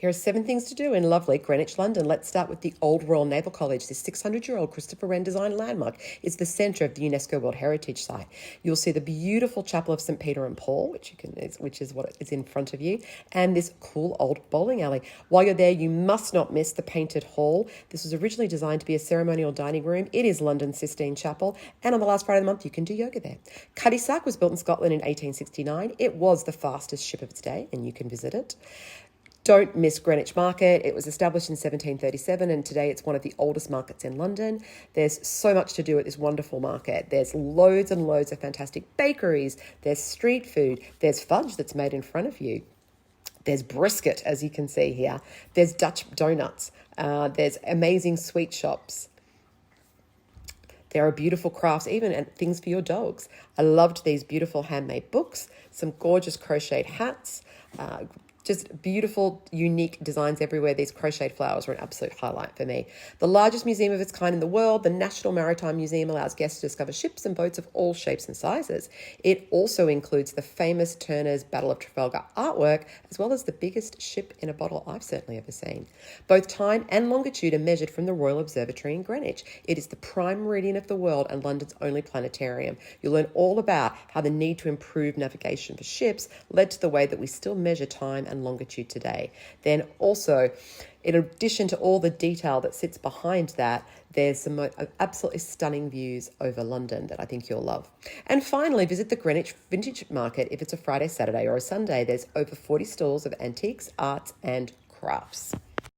Here are 7 things to do in lovely Greenwich, London. Let's start with the Old Royal Naval College. This 600-year-old Christoper Wren design landmark is the centre of the UNESCO World Heritage Site. You'll see the beautiful Chapel of St. Peter and Paul, which is what is in front of you, and this cool old bowling alley. While you're there, you must not miss the Painted Hall. This was originally designed to be a ceremonial dining room. It is London's Sistine Chapel, and on the last Friday of the month, you can do yoga there. Cutty Sark was built in Scotland in 1869. It was the fastest ship of its day, and you can visit it. Don't miss Greenwich Market. It was established in 1737 and today it's one of the oldest markets in London. There's so much to do at this wonderful market. There's loads and loads of fantastic bakeries. There's street food. There's fudge that's made in front of you. There's brisket, as you can see here. There's Dutch donuts. There's amazing sweet shops. There are beautiful crafts, even and things for your dogs. I loved these beautiful handmade books, some gorgeous crocheted hats, just beautiful, unique designs everywhere. These crocheted flowers were an absolute highlight for me. The largest museum of its kind in the world, the National Maritime Museum, allows guests to discover ships and boats of all shapes and sizes. It also includes the famous Turner's Battle of Trafalgar artwork, as well as the biggest ship in a bottle I've certainly ever seen. Both time and longitude are measured from the Royal Observatory in Greenwich. It is the prime meridian of the world and London's only planetarium. You'll learn all about how the need to improve navigation for ships led to the way that we still measure time and longitude today. Then also, in addition to all the detail that sits behind that, there's some absolutely stunning views over London that I think you'll love. And finally, visit the Greenwich Vintage Market if it's a Friday, Saturday or a Sunday. There's over 40 stalls of antiques, arts and crafts.